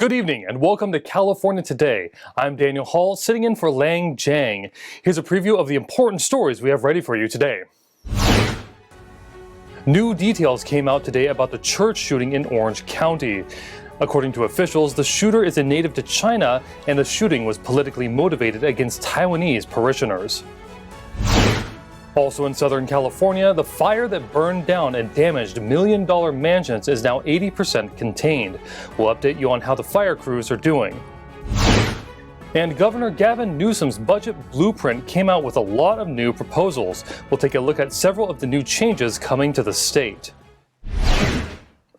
Good evening and welcome to California Today. I'm Daniel Hall, sitting in for Lang Jiang. Here's a preview of the important stories we have ready for you today. New details came out today about the church shooting in Orange County. According to officials, the shooter is a native to China and the shooting was politically motivated against Taiwanese parishioners. Also in Southern California, the fire that burned down and damaged million-dollar mansions is now 80% contained. We'll update you on how the fire crews are doing. And Governor Gavin Newsom's budget blueprint came out with a lot of new proposals. We'll take a look at several of the new changes coming to the state.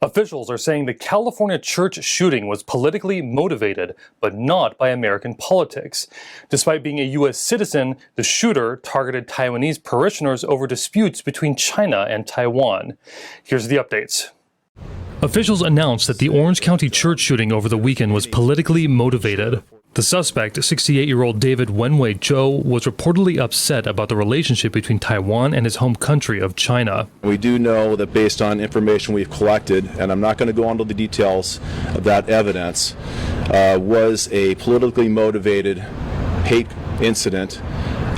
Officials are saying the California church shooting was politically motivated, but not by American politics. Despite being a U.S. citizen, the shooter targeted Taiwanese parishioners over disputes between China and Taiwan. Here's the updates. Officials announced that the Orange County church shooting over the weekend was politically motivated. The suspect, 68-year-old David Wenwei Zhou, was reportedly upset about the relationship between Taiwan and his home country of China. We do know that based on information we've collected, and I'm not going to go into the details of that evidence, was a politically motivated hate incident,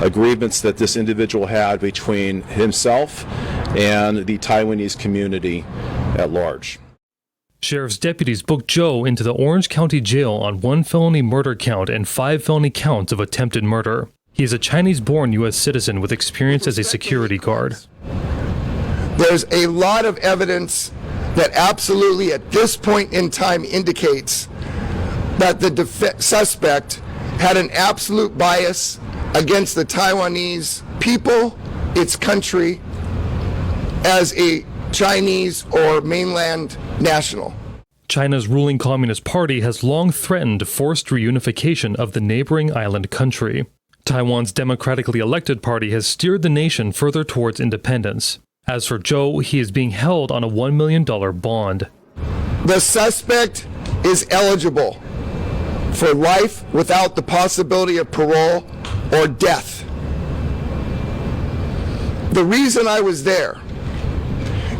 a grievance that this individual had between himself and the Taiwanese community at large. Sheriff's deputies booked Zhou into the Orange County Jail on 1 felony murder count and 5 felony counts of attempted murder. He is a Chinese-born U.S. citizen with experience as a security guard. There's a lot of evidence that absolutely at this point in time indicates that the suspect had an absolute bias against the Taiwanese people, its country, as a Chinese or mainland national. China's ruling Communist Party has long threatened forced reunification of the neighboring island country. Taiwan's democratically elected party has steered the nation further towards independence. As for Zhou, he is being held on a $1 million bond. The suspect is eligible for life without the possibility of parole or death. The reason I was there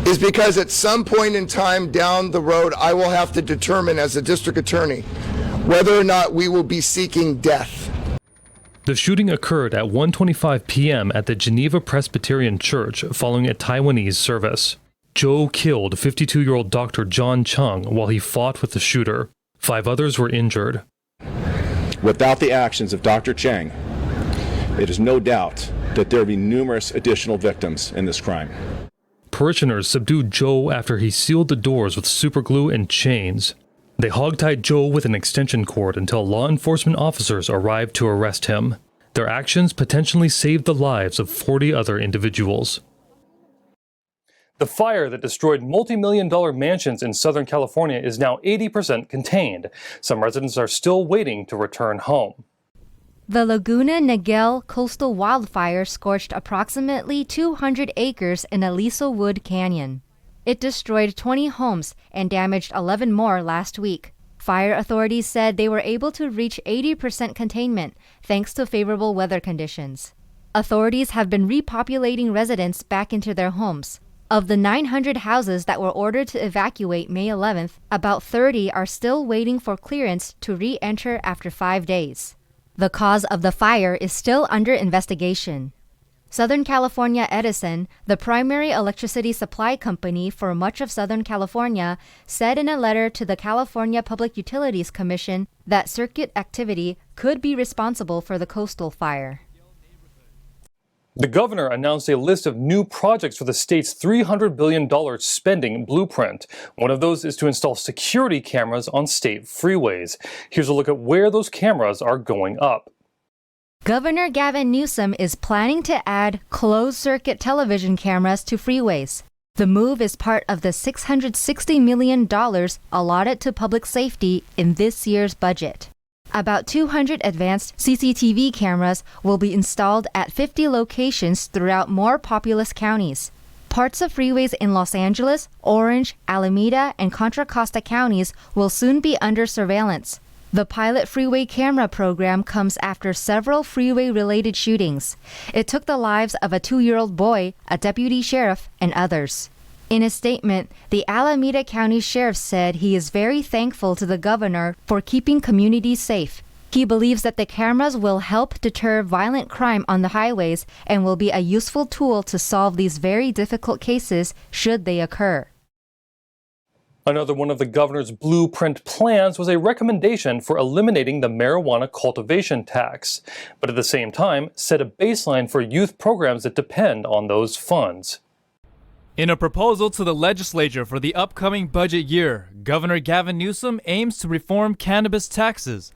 is because at some point in time down the road, I will have to determine as a district attorney whether or not we will be seeking death. The shooting occurred at 1:25 p.m. at the Geneva Presbyterian Church following a Taiwanese service. Zhou killed 52-year-old Dr. John Chung while he fought with the shooter. 5 others were injured. Without the actions of Dr. Cheng, it is no doubt that there will be numerous additional victims in this crime. Parishioners subdued Zhou after he sealed the doors with superglue and chains. They hogtied Zhou with an extension cord until law enforcement officers arrived to arrest him. Their actions potentially saved the lives of 40 other individuals. The fire that destroyed multi-million-dollar mansions in Southern California is now 80% contained. Some residents are still waiting to return home. The Laguna Niguel coastal wildfire scorched approximately 200 acres in Aliso Wood Canyon. It destroyed 20 homes and damaged 11 more last week. Fire authorities said they were able to reach 80% containment thanks to favorable weather conditions. Authorities have been repopulating residents back into their homes. Of the 900 houses that were ordered to evacuate May 11th, about 30 are still waiting for clearance to re-enter after 5 days. The cause of the fire is still under investigation. Southern California Edison, the primary electricity supply company for much of Southern California, said in a letter to the California Public Utilities Commission that circuit activity could be responsible for the coastal fire. The governor announced a list of new projects for the state's $300 billion spending blueprint. One of those is to install security cameras on state freeways. Here's a look at where those cameras are going up. Governor Gavin Newsom is planning to add closed-circuit television cameras to freeways. The move is part of the $660 million allotted to public safety in this year's budget. About 200 advanced CCTV cameras will be installed at 50 locations throughout more populous counties. Parts of freeways in Los Angeles, Orange, Alameda, and Contra Costa counties will soon be under surveillance. The pilot freeway camera program comes after several freeway-related shootings. It took the lives of a 2-year-old boy, a deputy sheriff, and others. In a statement, the Alameda County Sheriff said he is very thankful to the governor for keeping communities safe. He believes that the cameras will help deter violent crime on the highways and will be a useful tool to solve these very difficult cases should they occur. Another one of the governor's blueprint plans was a recommendation for eliminating the marijuana cultivation tax, but at the same time set a baseline for youth programs that depend on those funds. In a proposal to the legislature for the upcoming budget year, Governor Gavin Newsom aims to reform cannabis taxes.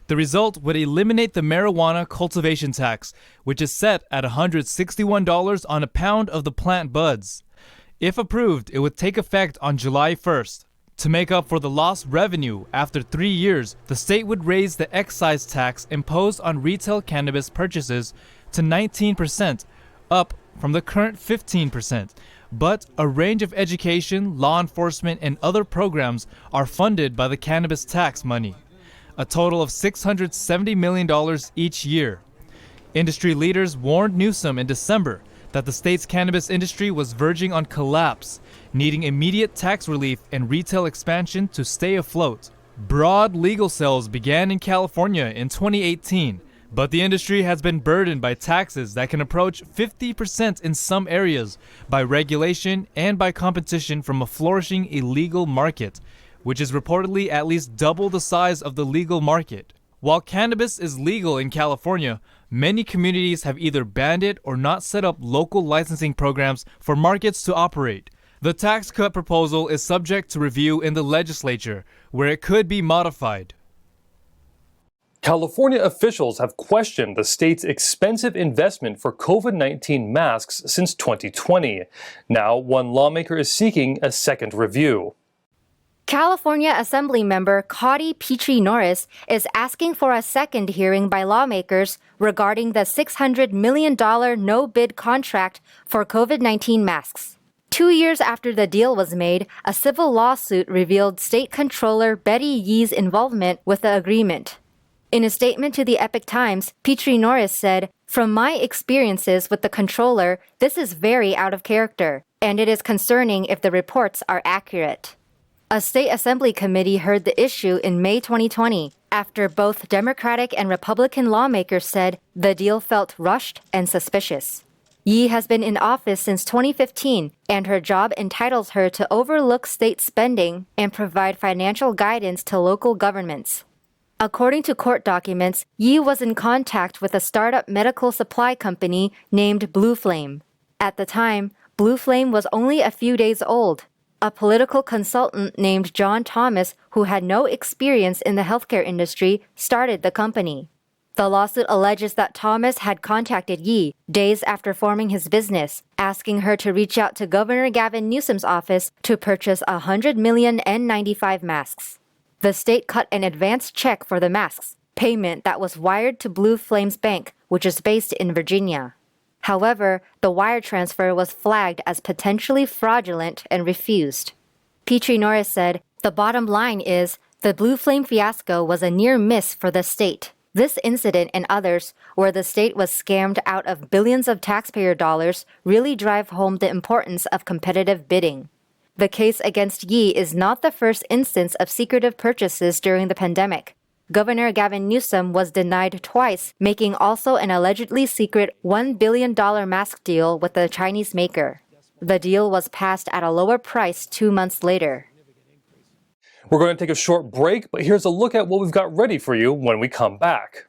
The result would eliminate the marijuana cultivation tax, which is set at $161 on a pound of the plant buds. If approved, it would take effect on July 1st. To make up for the lost revenue, after 3 years, the state would raise the excise tax imposed on retail cannabis purchases to 19%, up from the current 15%. But a range of education, law enforcement, and other programs are funded by the cannabis tax money, a total of $670 million each year. Industry leaders warned Newsom in December that the state's cannabis industry was verging on collapse, needing immediate tax relief and retail expansion to stay afloat. Broad legal sales began in California in 2018, but the industry has been burdened by taxes that can approach 50% in some areas, by regulation and by competition from a flourishing illegal market, which is reportedly at least double the size of the legal market. While cannabis is legal in California, many communities have either banned it or not set up local licensing programs for markets to operate. The tax cut proposal is subject to review in the legislature, where it could be modified. California officials have questioned the state's expensive investment for COVID-19 masks since 2020. Now, one lawmaker is seeking a second review. California Assembly member Cody Petrie Norris is asking for a second hearing by lawmakers regarding the $600 million no-bid contract for COVID-19 masks. 2 years after the deal was made, a civil lawsuit revealed State Controller Betty Yee's involvement with the agreement. In a statement to the Epoch Times, Petrie Norris said, "From my experiences with the controller, this is very out of character, and it is concerning if the reports are accurate." A state assembly committee heard the issue in May 2020, after both Democratic and Republican lawmakers said the deal felt rushed and suspicious. Yee has been in office since 2015, and her job entitles her to overlook state spending and provide financial guidance to local governments. According to court documents, Yee was in contact with a startup medical supply company named Blue Flame. At the time, Blue Flame was only a few days old. A political consultant named John Thomas, who had no experience in the healthcare industry, started the company. The lawsuit alleges that Thomas had contacted Yee days after forming his business, asking her to reach out to Governor Gavin Newsom's office to purchase 100 million N95 masks. The state cut an advance check for the masks, payment that was wired to Blue Flame's bank, which is based in Virginia. However, the wire transfer was flagged as potentially fraudulent and refused. Petrie Norris said, "The bottom line is, the Blue Flame fiasco was a near miss for the state. This incident and others, where the state was scammed out of billions of taxpayer dollars, really drive home the importance of competitive bidding." The case against Yee is not the first instance of secretive purchases during the pandemic. Governor Gavin Newsom was denied twice, making also an allegedly secret $1 billion mask deal with a Chinese maker. The deal was passed at a lower price 2 months later. We're going to take a short break, but here's a look at what we've got ready for you when we come back.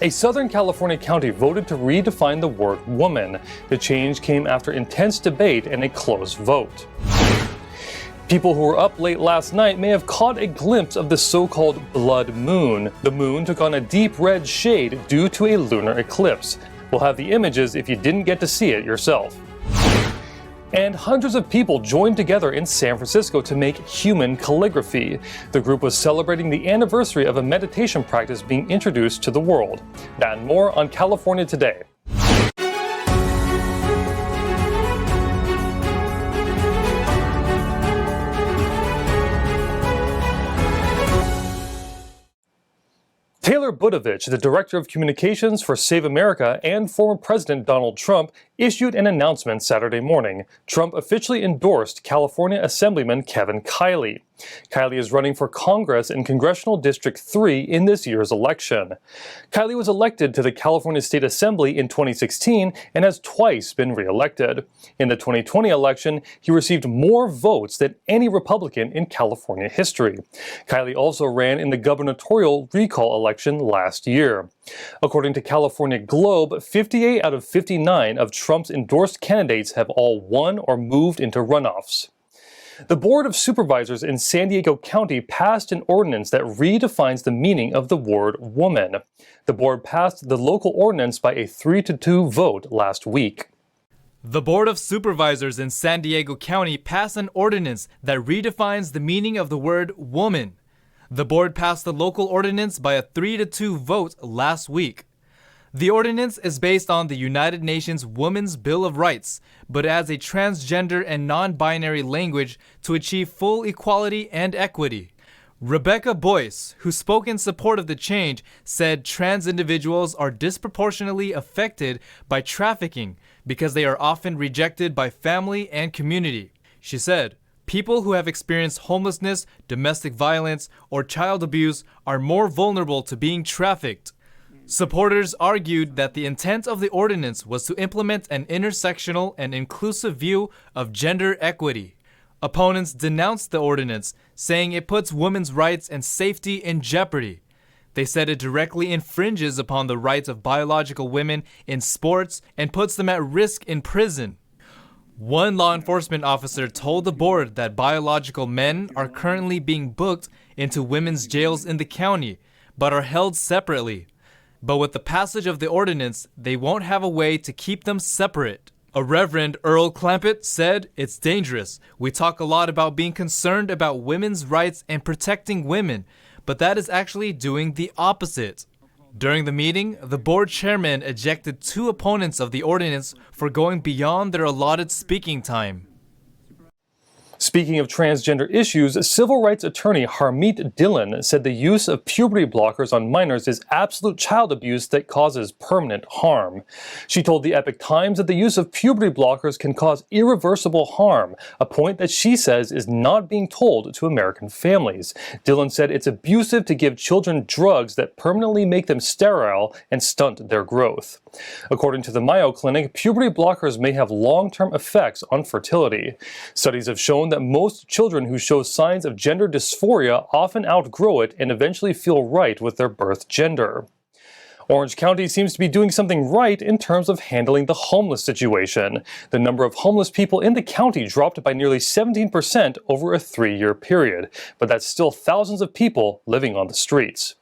A Southern California county voted to redefine the word woman. The change came after intense debate and a close vote. People who were up late last night may have caught a glimpse of the so-called blood moon. The moon took on a deep red shade due to a lunar eclipse. We'll have the images if you didn't get to see it yourself. And hundreds of people joined together in San Francisco to make human calligraphy. The group was celebrating the anniversary of a meditation practice being introduced to the world. That and more on California Today. Taylor Budovich, the Director of Communications for Save America and former President Donald Trump, issued an announcement Saturday morning. Trump officially endorsed California Assemblyman Kevin Kiley. Kiley is running for Congress in Congressional District 3 in this year's election. Kiley was elected to the California State Assembly in 2016 and has twice been re-elected. In the 2020 election, he received more votes than any Republican in California history. Kiley also ran in the gubernatorial recall election last year. According to California Globe, 58 out of 59 of Trump's endorsed candidates have all won or moved into runoffs. The Board of Supervisors in San Diego County passed an ordinance that redefines the meaning of the word woman. The board passed the local ordinance by a 3-2 vote last week. The Board of Supervisors in San Diego County passed an ordinance that redefines the meaning of the word woman. The board passed the local ordinance by a 3-2 vote last week. The ordinance is based on the United Nations Women's Bill of Rights, but adds a transgender and non-binary language to achieve full equality and equity. Rebecca Boyce, who spoke in support of the change, said trans individuals are disproportionately affected by trafficking because they are often rejected by family and community. She said, people who have experienced homelessness, domestic violence, or child abuse are more vulnerable to being trafficked. Supporters argued that the intent of the ordinance was to implement an intersectional and inclusive view of gender equity. Opponents denounced the ordinance, saying it puts women's rights and safety in jeopardy. They said it directly infringes upon the rights of biological women in sports and puts them at risk in prison. One law enforcement officer told the board that biological men are currently being booked into women's jails in the county, but are held separately. But with the passage of the ordinance, they won't have a way to keep them separate. A Reverend Earl Clampett said, "It's dangerous. We talk a lot about being concerned about women's rights and protecting women, but that is actually doing the opposite." During the meeting, the board chairman ejected 2 opponents of the ordinance for going beyond their allotted speaking time. Speaking of transgender issues, civil rights attorney Harmeet Dillon said the use of puberty blockers on minors is absolute child abuse that causes permanent harm. She told the Epoch Times that the use of puberty blockers can cause irreversible harm, a point that she says is not being told to American families. Dillon said it's abusive to give children drugs that permanently make them sterile and stunt their growth. According to the Mayo Clinic, puberty blockers may have long-term effects on fertility. Studies have shown that most children who show signs of gender dysphoria often outgrow it and eventually feel right with their birth gender. Orange County seems to be doing something right in terms of handling the homeless situation. The number of homeless people in the county dropped by nearly 17% over a 3-year period, but that's still thousands of people living on the streets.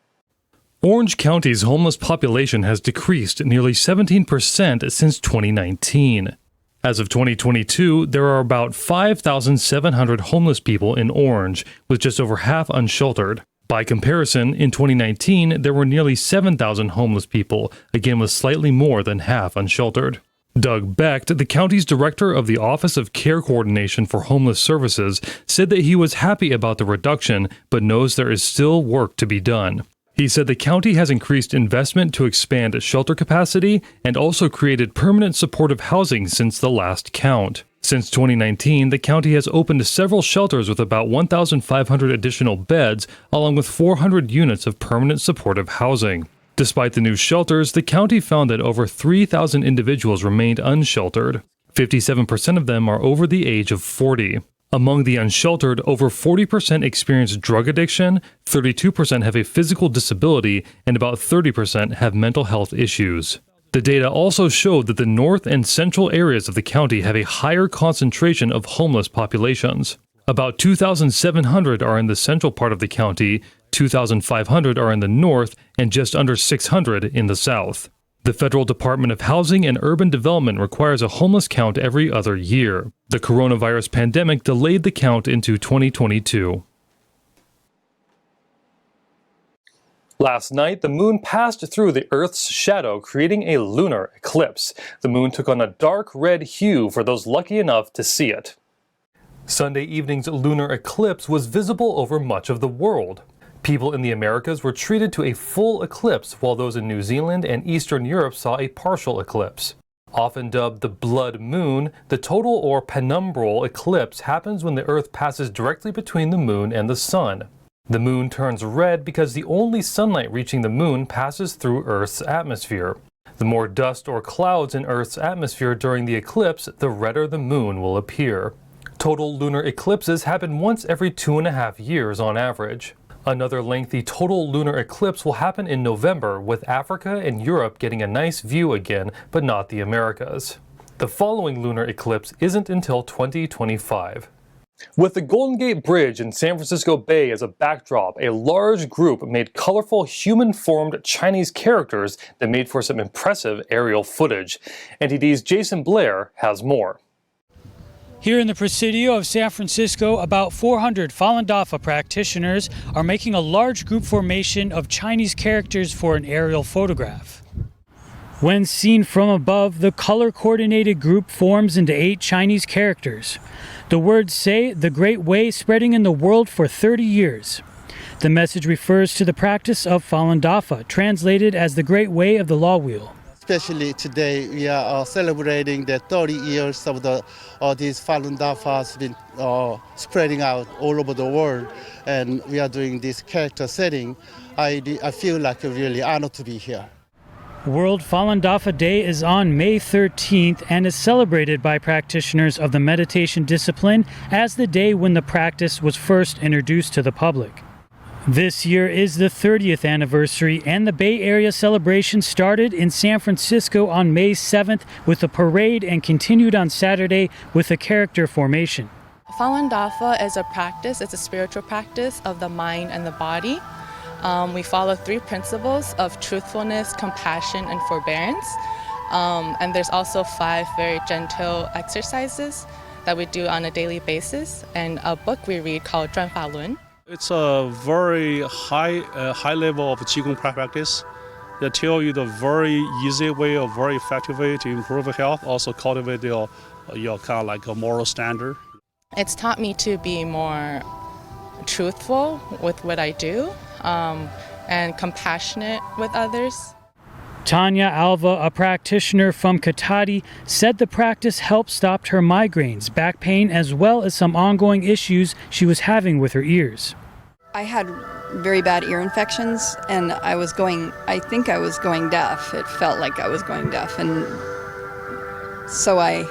Orange County's homeless population has decreased nearly 17% since 2019. As of 2022, there are about 5,700 homeless people in Orange, with just over half unsheltered. By comparison, in 2019, there were nearly 7,000 homeless people, again with slightly more than half unsheltered. Doug Becht, the county's director of the Office of Care Coordination for Homeless Services, said that he was happy about the reduction, but knows there is still work to be done. He said the county has increased investment to expand shelter capacity and also created permanent supportive housing since the last count. Since 2019, the county has opened several shelters with about 1,500 additional beds, along with 400 units of permanent supportive housing. Despite the new shelters, the county found that over 3,000 individuals remained unsheltered. 57% of them are over the age of 40. Among the unsheltered, over 40% experience drug addiction, 32% have a physical disability, and about 30% have mental health issues. The data also showed that the north and central areas of the county have a higher concentration of homeless populations. About 2,700 are in the central part of the county, 2,500 are in the north, and just under 600 in the south. The Federal Department of Housing and Urban Development requires a homeless count every other year. The coronavirus pandemic delayed the count into 2022. Last night, the moon passed through the Earth's shadow, creating a lunar eclipse. The moon took on a dark red hue for those lucky enough to see it. Sunday evening's lunar eclipse was visible over much of the world. People in the Americas were treated to a full eclipse, while those in New Zealand and Eastern Europe saw a partial eclipse. Often dubbed the blood moon, the total or penumbral eclipse happens when the Earth passes directly between the moon and the sun. The moon turns red because the only sunlight reaching the moon passes through Earth's atmosphere. The more dust or clouds in Earth's atmosphere during the eclipse, the redder the moon will appear. Total lunar eclipses happen once every 2.5 years on average. Another lengthy total lunar eclipse will happen in November, with Africa and Europe getting a nice view again, but not the Americas. The following lunar eclipse isn't until 2025. With the Golden Gate Bridge in San Francisco Bay as a backdrop, a large group made colorful human-formed Chinese characters that made for some impressive aerial footage. NTD's Jason Blair has more. Here in the Presidio of San Francisco, about 400 Falun Dafa practitioners are making a large group formation of Chinese characters for an aerial photograph. When seen from above, the color-coordinated group forms into 8 Chinese characters. The words say, "The Great Way spreading in the world for 30 years." The message refers to the practice of Falun Dafa, translated as the Great Way of the Law Wheel. Especially today, we are celebrating the 30 years of these Falun Dafas been spreading out all over the world, and we are doing this character setting. I feel like really honored to be here. World Falun Dafa Day is on May 13th and is celebrated by practitioners of the meditation discipline as the day when the practice was first introduced to the public. This year is the 30th anniversary, and the Bay Area celebration started in San Francisco on May 7th with a parade and continued on Saturday with a character formation. Falun Dafa is a practice, it's a spiritual practice of the mind and the body. We follow 3 principles of truthfulness, compassion, and forbearance. And there's also 5 very gentle exercises that we do on a daily basis, and a book we read called 转法轮. It's a very high level of Qigong practice. They tell you the very easy way or very effective way to improve health, also cultivate your kind of like a moral standard. It's taught me to be more truthful with what I do and compassionate with others. Tanya Alva, a practitioner from Katati, said the practice helped stop her migraines, back pain, as well as some ongoing issues she was having with her ears. I had very bad ear infections, and I think I was going deaf. It felt like I was going deaf. And so I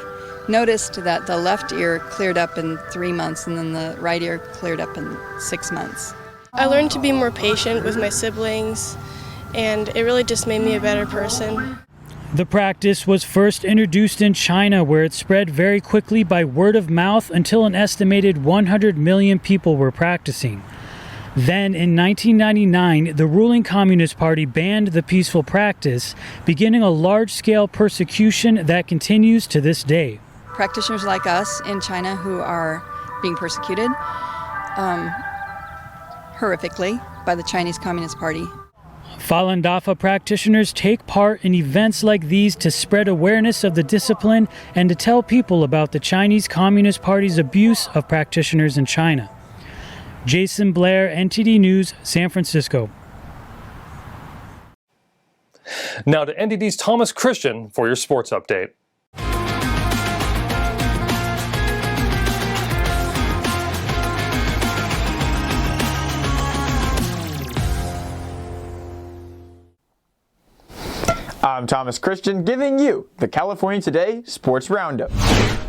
noticed that the left ear cleared up in 3 months, and then the right ear cleared up in 6 months. I learned to be more patient with my siblings, and it really just made me a better person. The practice was first introduced in China, where it spread very quickly by word of mouth until an estimated 100 million people were practicing. Then in 1999, the ruling Communist Party banned the peaceful practice, beginning a large-scale persecution that continues to this day. Practitioners like us in China who are being persecuted horrifically by the Chinese Communist Party. Falun Dafa practitioners take part in events like these to spread awareness of the discipline and to tell people about the Chinese Communist Party's abuse of practitioners in China. Jason Blair, NTD News, San Francisco. Now to NTD's Thomas Christian for your sports update. I'm Thomas Christian, giving you the California Today Sports Roundup.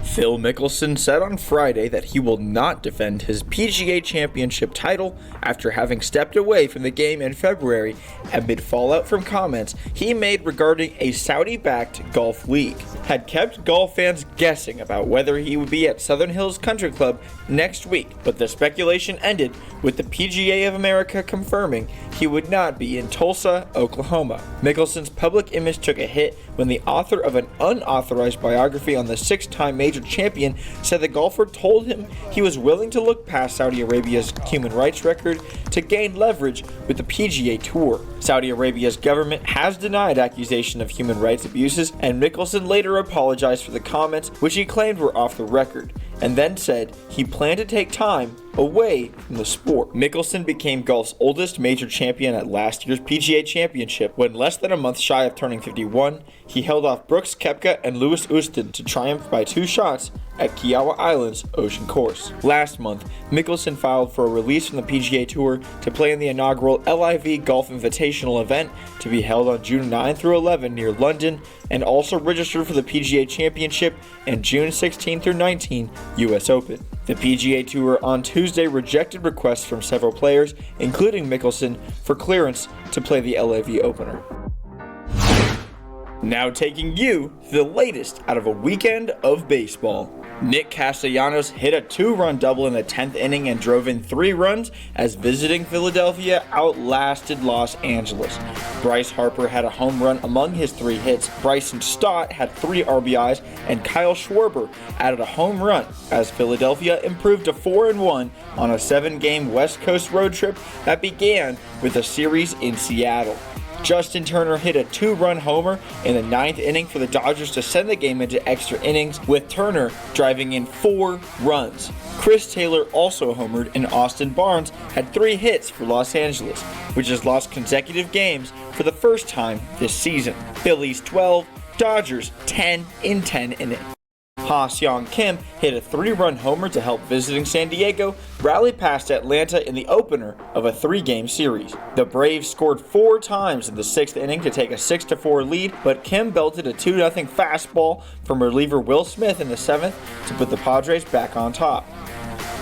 Phil Mickelson said on Friday that he will not defend his PGA Championship title after having stepped away from the game in February amid fallout from comments he made regarding a Saudi-backed golf league. Had kept golf fans guessing about whether he would be at Southern Hills Country Club next week, but the speculation ended with the PGA of America confirming he would not be in Tulsa, Oklahoma. Mickelson's public image took a hit when the author of an unauthorized biography on the 6-time major champion said the golfer told him he was willing to look past Saudi Arabia's human rights record to gain leverage with the PGA Tour. Saudi Arabia's government has denied accusation of human rights abuses, and Mickelson later apologized for the comments, which he claimed were off the record, and then said he planned to take time away from the sport. Mickelson became golf's oldest major champion at last year's PGA Championship when, less than a month shy of turning 51, he held off Brooks Koepka and Louis Oosthuizen to triumph by 2 shots at Kiawah Island's Ocean Course. Last month, Mickelson filed for a release from the PGA Tour to play in the inaugural LIV Golf Invitational event to be held on June 9 through 11 near London, and also registered for the PGA Championship and June 16 through 19 US Open. The PGA Tour on Tuesday rejected requests from several players, including Mickelson, for clearance to play the LIV opener. Now taking you to the latest out of a weekend of baseball. Nick Castellanos hit a 2-run double in the 10th inning and drove in 3 runs as visiting Philadelphia outlasted Los Angeles. Bryce Harper had a home run among his 3 hits, Bryson Stott had 3 RBIs, and Kyle Schwarber added a home run as Philadelphia improved to 4-1 on a 7-game West Coast road trip that began with a series in Seattle. Justin Turner hit a 2-run homer in the 9th inning for the Dodgers to send the game into extra innings, with Turner driving in 4 runs. Chris Taylor also homered, and Austin Barnes had 3 hits for Los Angeles, which has lost consecutive games for the first time this season. Phillies 12, Dodgers 10 in 10 innings. Ha-Seong Kim hit a 3-run homer to help visiting San Diego rally past Atlanta in the opener of a 3-game series. The Braves scored 4 times in the 6th inning to take a 6-4 lead, but Kim belted a 2-0 fastball from reliever Will Smith in the 7th to put the Padres back on top.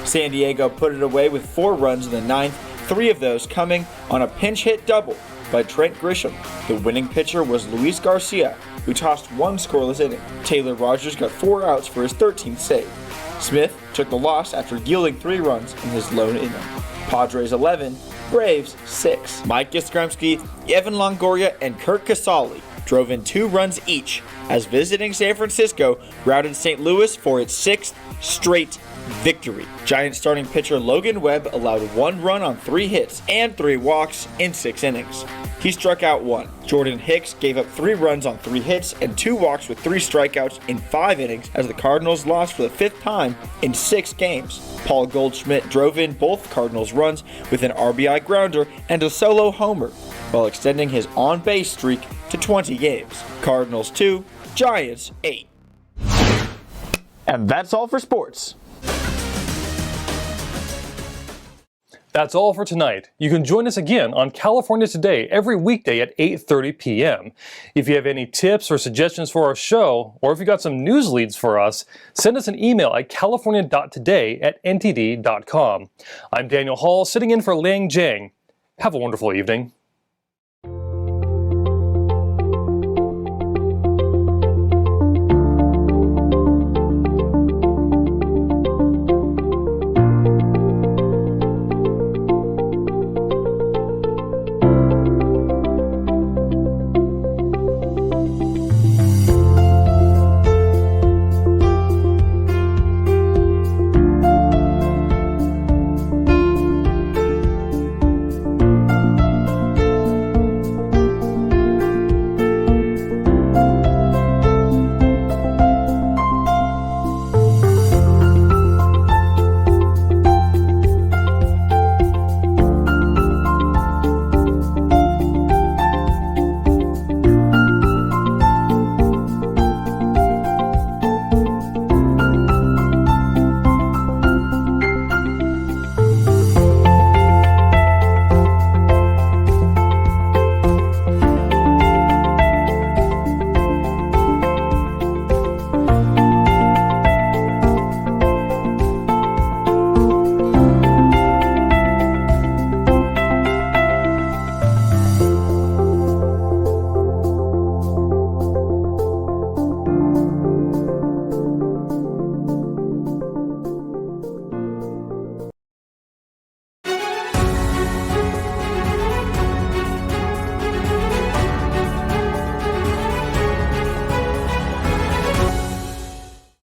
San Diego put it away with 4 runs in the 9th, 3 of those coming on a pinch hit double by Trent Grisham. The winning pitcher was Luis Garcia, who tossed 1 scoreless inning. Taylor Rogers got 4 outs for his 13th save. Smith took the loss after yielding 3 runs in his lone inning. Padres 11, Braves 6. Mike Yastrzemski, Evan Longoria, and Kurt Casale drove in 2 runs each as visiting San Francisco routed St. Louis for its 6th straight victory. Giants starting pitcher Logan Webb allowed 1 run on 3 hits and 3 walks in 6 innings. He struck out 1. Jordan Hicks gave up 3 runs on 3 hits and 2 walks with 3 strikeouts in 5 innings as the Cardinals lost for the 5th time in 6 games. Paul Goldschmidt drove in both Cardinals runs with an RBI grounder and a solo homer, while extending his on-base streak to 20 games. Cardinals 2, Giants 8. And that's all for sports. That's all for tonight. You can join us again on California Today every weekday at 8:30 p.m. If you have any tips or suggestions for our show, or if you got some news leads for us, send us an email at california.today@ntd.com. I'm Daniel Hall, sitting in for Liang Jiang. Have a wonderful evening.